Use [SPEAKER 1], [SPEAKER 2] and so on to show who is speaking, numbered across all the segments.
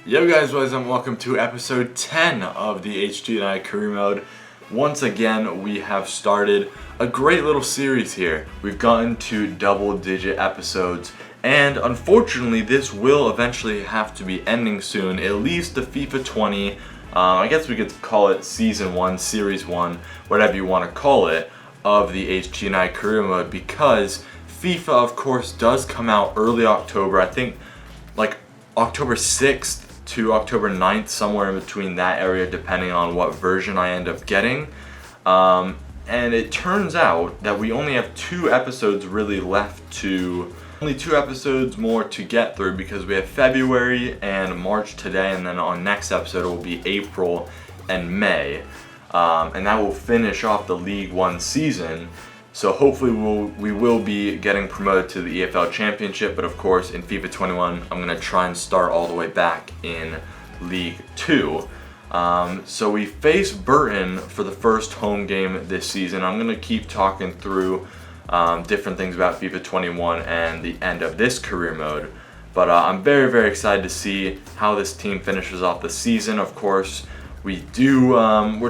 [SPEAKER 1] Yo guys, what is up? Welcome to episode 10 of the HG&I Career Mode. Once again, we have started a great little series here. We've gotten to double-digit episodes, and unfortunately, this will eventually have to be ending soon. At least the FIFA 20, I guess we could call it Season 1, Series 1, whatever you want to call it, of the HG&I Career Mode, because FIFA, of course, does come out early October. I think, like, October 6th to October 9th, somewhere in between that area, depending on what version I end up getting. And it turns out that we only have two episodes really left only two episodes more to get through, because we have February and March today, and then on next episode it will be April and May. And that will finish off the League One season. So hopefully we will be getting promoted to the EFL Championship, but of course in FIFA 21 I'm going to try and start all the way back in League 2. So we face Burton for the first home game this season. I'm going to keep talking through different things about FIFA 21 and the end of this career mode. But I'm very, very excited to see how this team finishes off the season. Of course, we're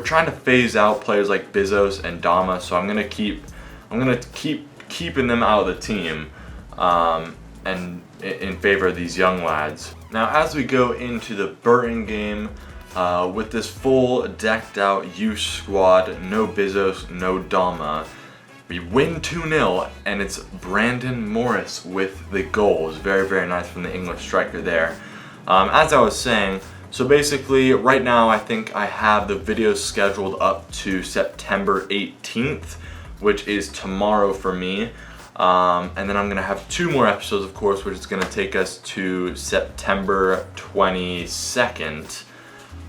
[SPEAKER 1] trying to phase out players like Bizos and Dama, so I'm gonna keep keeping them out of the team, and in favor of these young lads. Now, as we go into the Burton game, with this full decked out youth squad, no Bizos, no Dama, we win 2-0, and it's Brandon Morris with the goals. Very, very nice from the English striker there. As I was saying, so basically right now I think I have the videos scheduled up to September 18th, which is tomorrow for me. And then I'm going to have two more episodes, of course, which is going to take us to September 22nd.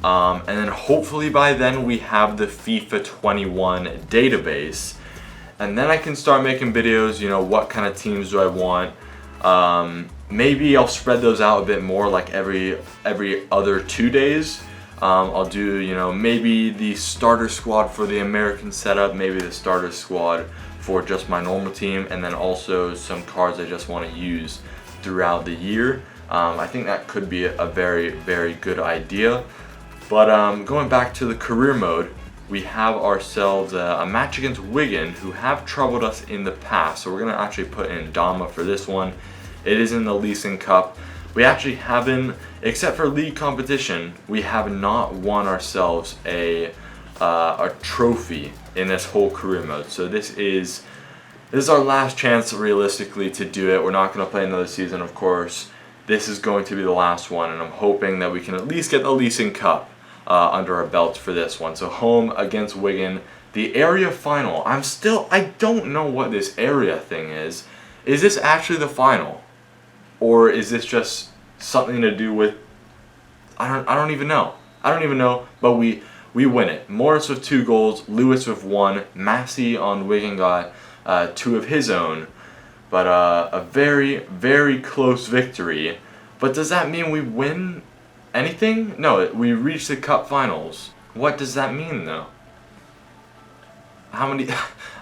[SPEAKER 1] And then hopefully by then we have the FIFA 21 database. And then I can start making videos, what kind of teams do I want. Maybe I'll spread those out a bit more, like every other 2 days. I'll do, maybe the starter squad for the American setup, maybe the starter squad for just my normal team, and then also some cards I just want to use throughout the year. I think that could be a very, very good idea. But going back to the career mode, we have ourselves a match against Wigan, who have troubled us in the past. So we're going to actually put in Dama for this one. It is in the Leasing Cup. We actually haven't, except for league competition, we have not won ourselves a trophy in this whole career mode. So this is our last chance realistically to do it. We're not going to play another season, of course. This is going to be the last one, and I'm hoping that we can at least get the Leasing Cup under our belts for this one. So home against Wigan, the area final. I don't know what this area thing is. Is this actually the final? Or is this just something to do with, I don't even know. But we win it. Morris with 2 goals, Lewis with 1, Massey on Wigan got 2 of his own. But a very, very close victory. But does that mean we win anything? No, we reach the cup finals. What does that mean though? How many,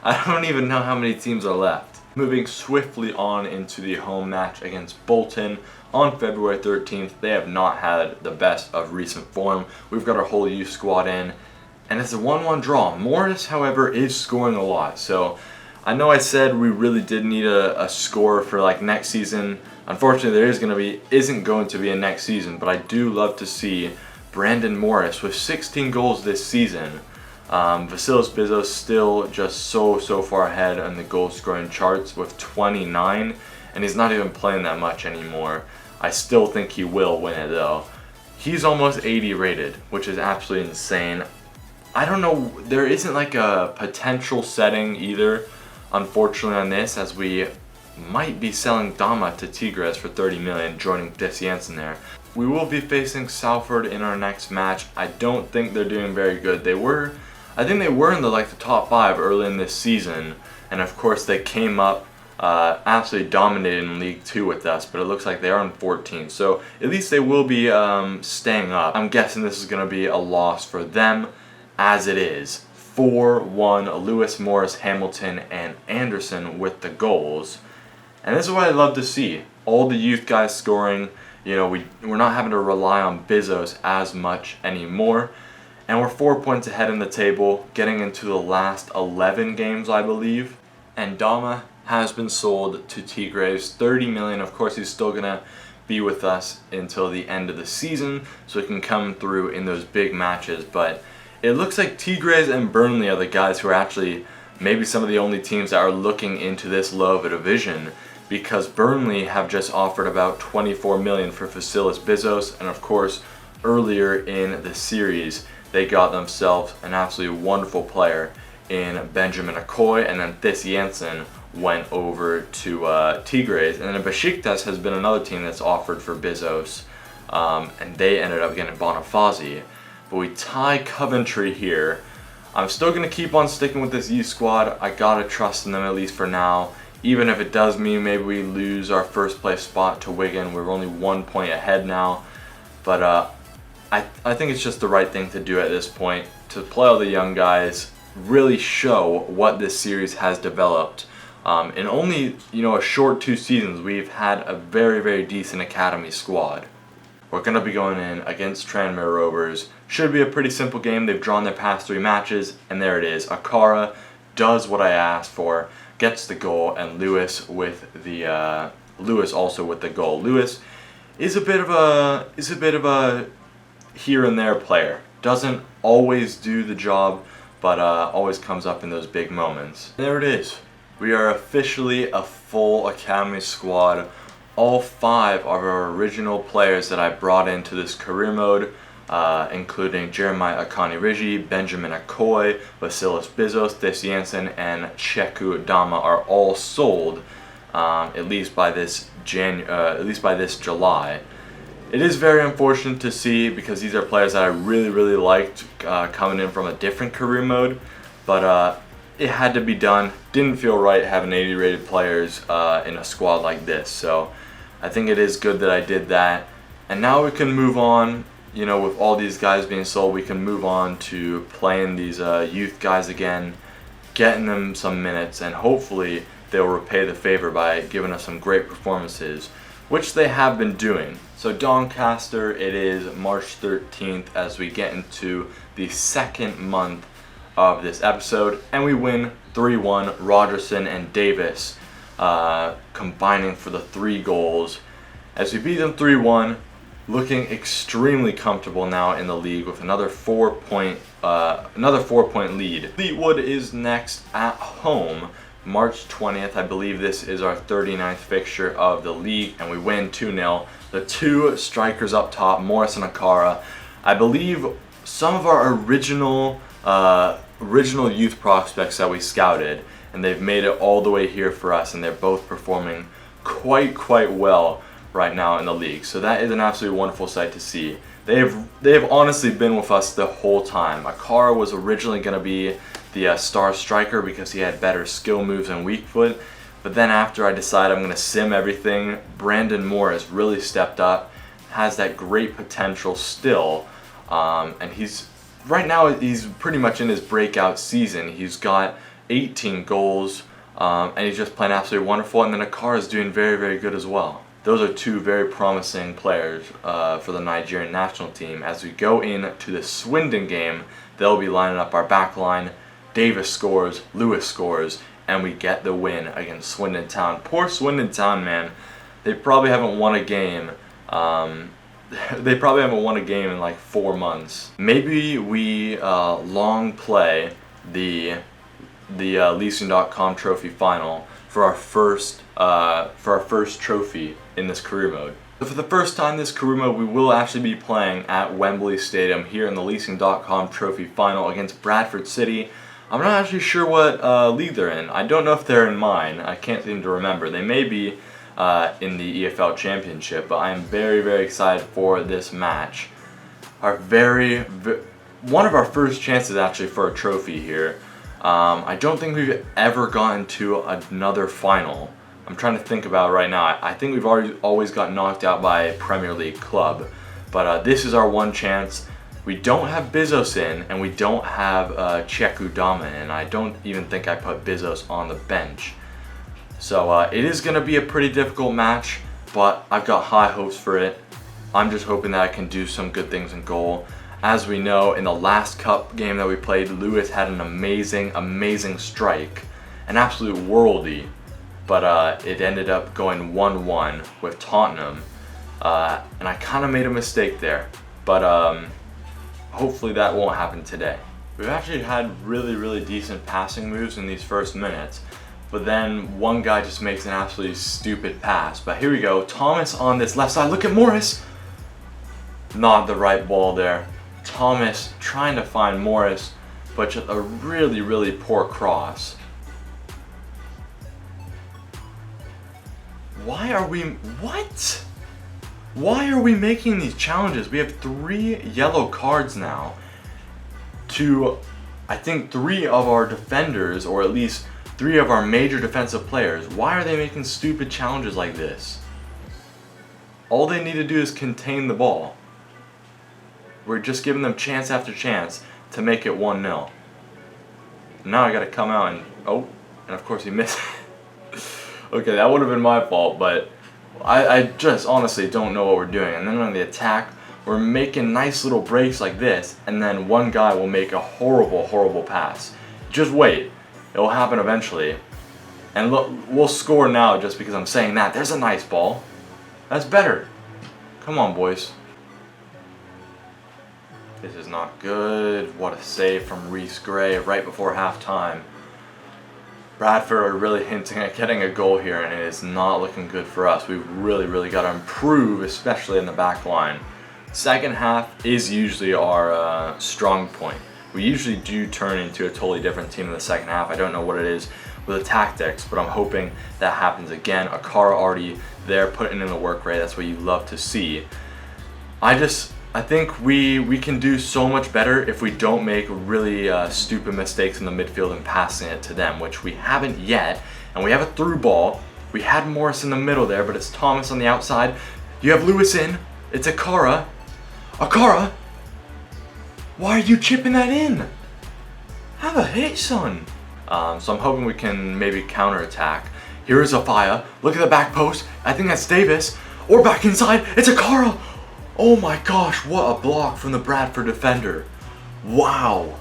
[SPEAKER 1] I don't even know how many teams are left. Moving swiftly on into the home match against Bolton on February 13th. They have not had the best of recent form. We've got our whole youth squad in, and it's a 1-1 draw. Morris, however, is scoring a lot. So I know I said we really did need a score for like next season. Unfortunately, there isn't going to be a next season, but I do love to see Brandon Morris with 16 goals this season. Vasilis Bizos still just so far ahead on the goal scoring charts with 29, and he's not even playing that much anymore. I still think he will win it though. He's almost 80 rated, which is absolutely insane. I don't know, there isn't like a potential setting either, unfortunately, on this, as we might be selling Dama to Tigres for 30 million, joining Des Janssen there. We will be facing Salford in our next match. I don't think they're doing very good. I think they were in the top 5 early in this season, and of course they came up absolutely dominated in League 2 with us, but it looks like they are in 14, so at least they will be staying up. I'm guessing this is going to be a loss for them, as it is. 4-1, Lewis, Morris, Hamilton, and Anderson with the goals. And this is what I love to see. All the youth guys scoring. we're not having to rely on Bizos as much anymore. And we're 4 points ahead in the table, getting into the last 11 games, I believe. And Dama has been sold to Tigres, 30 million. Of course, he's still gonna be with us until the end of the season, so he can come through in those big matches. But it looks like Tigres and Burnley are the guys who are actually maybe some of the only teams that are looking into this low of a division, because Burnley have just offered about 24 million for Vasilis Bizos, and of course, earlier in the series, they got themselves an absolutely wonderful player in Benjamin Akoi, and then Thys Janssen went over to Tigres. And then Besiktas has been another team that's offered for Bizos, and they ended up getting Bonifazi. But we tie Coventry here. I'm still going to keep on sticking with this youth squad. I got to trust in them at least for now. Even if it does mean maybe we lose our first place spot to Wigan. We're only 1 point ahead now. But I think it's just the right thing to do at this point, to play all the young guys, really show what this series has developed. In only a short 2 seasons, we've had a very, very decent academy squad. We're going to be going in against Tranmere Rovers. Should be a pretty simple game. They've drawn their past 3 matches, and there it is. Akara does what I asked for, gets the goal, and Lewis also with the goal. Lewis is a bit of a here and there player. Doesn't always do the job, but always comes up in those big moments. There it is. We are officially a full academy squad. All 5 of our original players that I brought into this career mode, including Jeremiah Akani-Rigi, Benjamin Akoi, Vasilis Bizos, Thys Janssen, and Cheku Dama, are all sold, at least by this July. It is very unfortunate to see, because these are players that I really, really liked coming in from a different career mode, but it had to be done. Didn't feel right having 80 rated players in a squad like this, so I think it is good that I did that. And now we can move on, with all these guys being sold, we can move on to playing these youth guys again, getting them some minutes, and hopefully they'll repay the favor by giving us some great performances, which they have been doing. So Doncaster, it is March 13th as we get into the 2nd month of this episode, and we win 3-1. Rogerson and Davis combining for the 3 goals as we beat them 3-1, looking extremely comfortable now in the league with another 4-point lead. Fleetwood is next at home, March 20th. I believe this is our 39th fixture of the league, and we win 2-0. The 2 strikers up top, Morris and Akara, I believe some of our original youth prospects that we scouted, and they've made it all the way here for us, and they're both performing quite well right now in the league. So that is an absolutely wonderful sight to see. They have honestly been with us the whole time. Akara was originally going to be the star striker because he had better skill moves and weak foot, but then after I decided I'm going to sim everything, Brandon Morris really stepped up, has that great potential still, and right now he's pretty much in his breakout season. He's got 18 goals, and he's just playing absolutely wonderful, and then Akara is doing very, very good as well. Those are 2 very promising players for the Nigerian national team. As we go into the Swindon game, they'll be lining up our back line. Davis scores, Lewis scores, and we get the win against Swindon Town. Poor Swindon Town, man. They probably haven't won a game. They probably haven't won a game in like 4 months. Maybe we long play the Leasing.com Trophy Final for our first trophy in this career mode. So for the first time this career mode, we will actually be playing at Wembley Stadium here in the Leasing.com Trophy Final against Bradford City. I'm not actually sure what league they're in. I don't know if they're in mine. I can't seem to remember. They may be in the EFL Championship, but I am very, very excited for this match. One of our first chances actually for a trophy here. I don't think we've ever gotten to another final. I'm trying to think about it right now. I think we've always got knocked out by a Premier League club, but this is our one chance. We don't have Bizos in, and we don't have Cheku Dama in. I don't even think I put Bizos on the bench. So it is going to be a pretty difficult match, but I've got high hopes for it. I'm just hoping that I can do some good things in goal. As we know, in the last cup game that we played, Lewis had an amazing strike, an absolute worldie, but it ended up going 1-1 with Tottenham, and I kind of made a mistake there, but hopefully that won't happen today. We've actually had really decent passing moves in these first minutes, but then one guy just makes an absolutely stupid pass. But here we go, Thomas on this left side, look at Morris! Not the right ball there. Thomas trying to find Morris, but just a really poor cross. Why are we making these challenges? We have 3 yellow cards now to, I think, 3 of our defenders, or at least 3 of our major defensive players. Why are they making stupid challenges like this? All they need to do is contain the ball. We're just giving them chance after chance to make it 1-0. Now I gotta come out and, and of course he missed. Okay, that would have been my fault, but I just honestly don't know what we're doing. And then on the attack, we're making nice little breaks like this, and then one guy will make a horrible pass. Just wait, it will happen eventually. And look, we'll score now just because I'm saying that. There's a nice ball. That's better. Come on, boys. This is not good. What a save from Reece Gray right before halftime. Bradford are really hinting at getting a goal here, and it is not looking good for us. We've really got to improve, especially in the back line. Second half is usually our strong point. We usually do turn into a totally different team in the second half. I don't know what it is with the tactics, but I'm hoping that happens again. Akara already there, putting in the work rate. That's what you love to see. I think we can do so much better if we don't make really stupid mistakes in the midfield and passing it to them, which we haven't yet. And we have a through ball. We had Morris in the middle there, but it's Thomas on the outside. You have Lewis in. It's Akara. Akara! Why are you chipping that in? Have a hit, son. So I'm hoping we can maybe counterattack. Here is Afia. Look at the back post. I think that's Davis. Or back inside. It's Akara. Oh my gosh, what a block from the Bradford defender. Wow.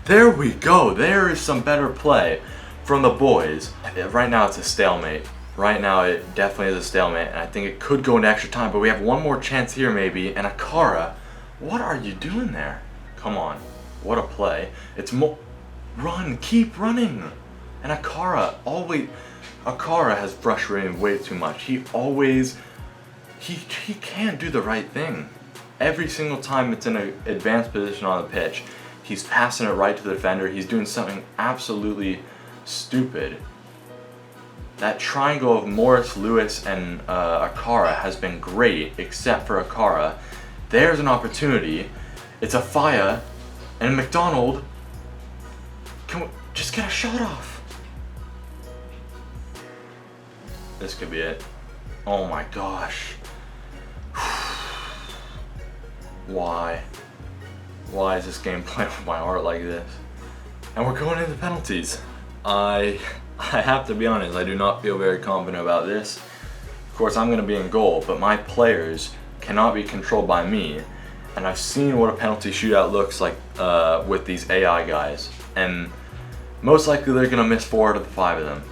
[SPEAKER 1] There we go. There is some better play from the boys. Right now it's a stalemate. Right now it definitely is a stalemate, and I think it could go into extra time, but we have one more chance here maybe. And Akara, what are you doing there? Come on. What a play. It's run, keep running. And Akara has frustrated me way too much. He can't do the right thing. Every single time it's in an advanced position on the pitch, he's passing it right to the defender. He's doing something absolutely stupid. That triangle of Morris, Lewis, and Akara has been great, except for Akara. There's an opportunity. It's Afia and McDonald. Can we just get a shot off? This could be it. Oh my gosh. Why? Why is this game playing with my heart like this? And we're going into penalties. I have to be honest, I do not feel very confident about this. Of course, I'm going to be in goal, but my players cannot be controlled by me. And I've seen what a penalty shootout looks like with these AI guys. And most likely they're going to miss 4 out of the 5 of them.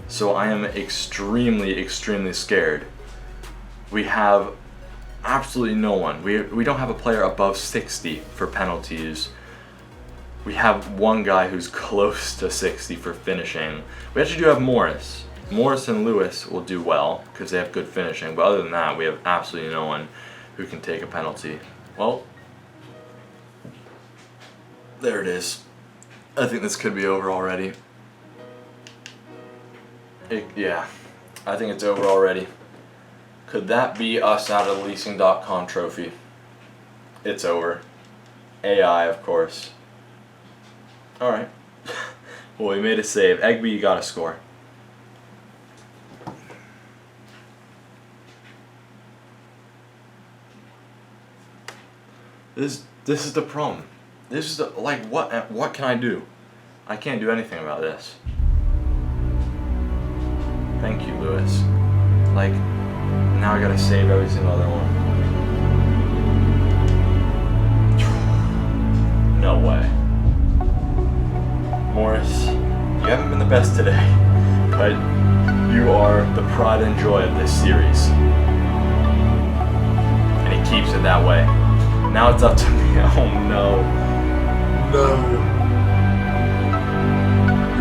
[SPEAKER 1] So I am extremely scared. We have absolutely no one. We don't have a player above 60 for penalties. We have one guy who's close to 60 for finishing. We actually do have Morris. Morris and Lewis will do well because they have good finishing, but other than that, we have absolutely no one who can take a penalty. Well, there it is. I think this could be over already. Yeah, I think it's over already. Could that be us out of the leasing.com trophy? It's over. AI, of course. Alright. Well, we made a save. Egby, you gotta score. This is the problem. This is the, like, what can I do? I can't do anything about this. Thank you, Lewis. Like, now I gotta save every single other one. best today, but you are the pride and joy of this series. And he keeps it that way. Now it's up to me. Oh no. No.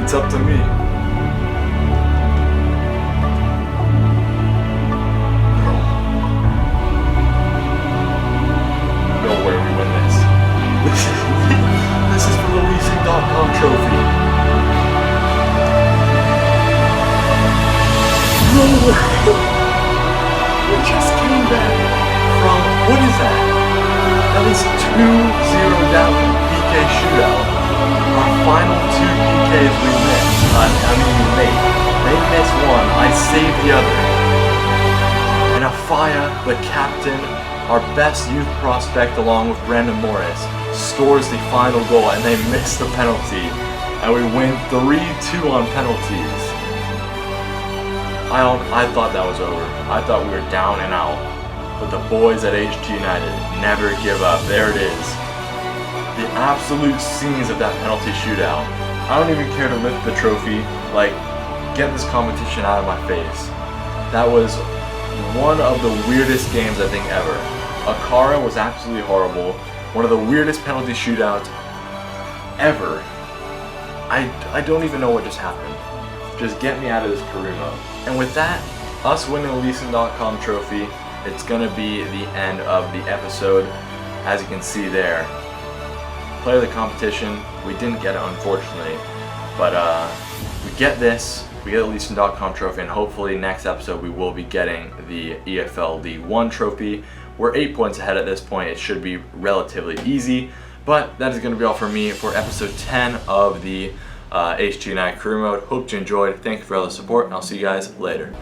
[SPEAKER 1] It's up to me. No way we win this. This is for the leasing.com trophy. No way. We just came back from, what is that? That was 2-0 down in PK shootout. Our final 2 PKs we missed. We made. They missed one. I saved the other. And Afaya, the captain, our best youth prospect along with Brandon Morris, scores the final goal and they miss the penalty. And we win 3-2 on penalties. I thought that was over. I thought we were down and out. But the boys at HT United never give up. There it is. The absolute scenes of that penalty shootout. I don't even care to lift the trophy. Like, get this competition out of my face. That was one of the weirdest games I think ever. Akara was absolutely horrible. One of the weirdest penalty shootouts ever. I don't even know what just happened. Just get me out of this career mode. And with that, us winning the Leeson.com trophy, it's gonna be the end of the episode. As you can see there, player of the competition, we didn't get it unfortunately, but we get this, we get the Leeson.com trophy, and hopefully next episode we will be getting the EFL League 1 trophy. We're 8 points ahead at this point. It should be relatively easy, but that is going to be all for me for episode 10 of the HG United Career Mode. Hope you enjoyed. Thank you for all the support, and I'll see you guys later.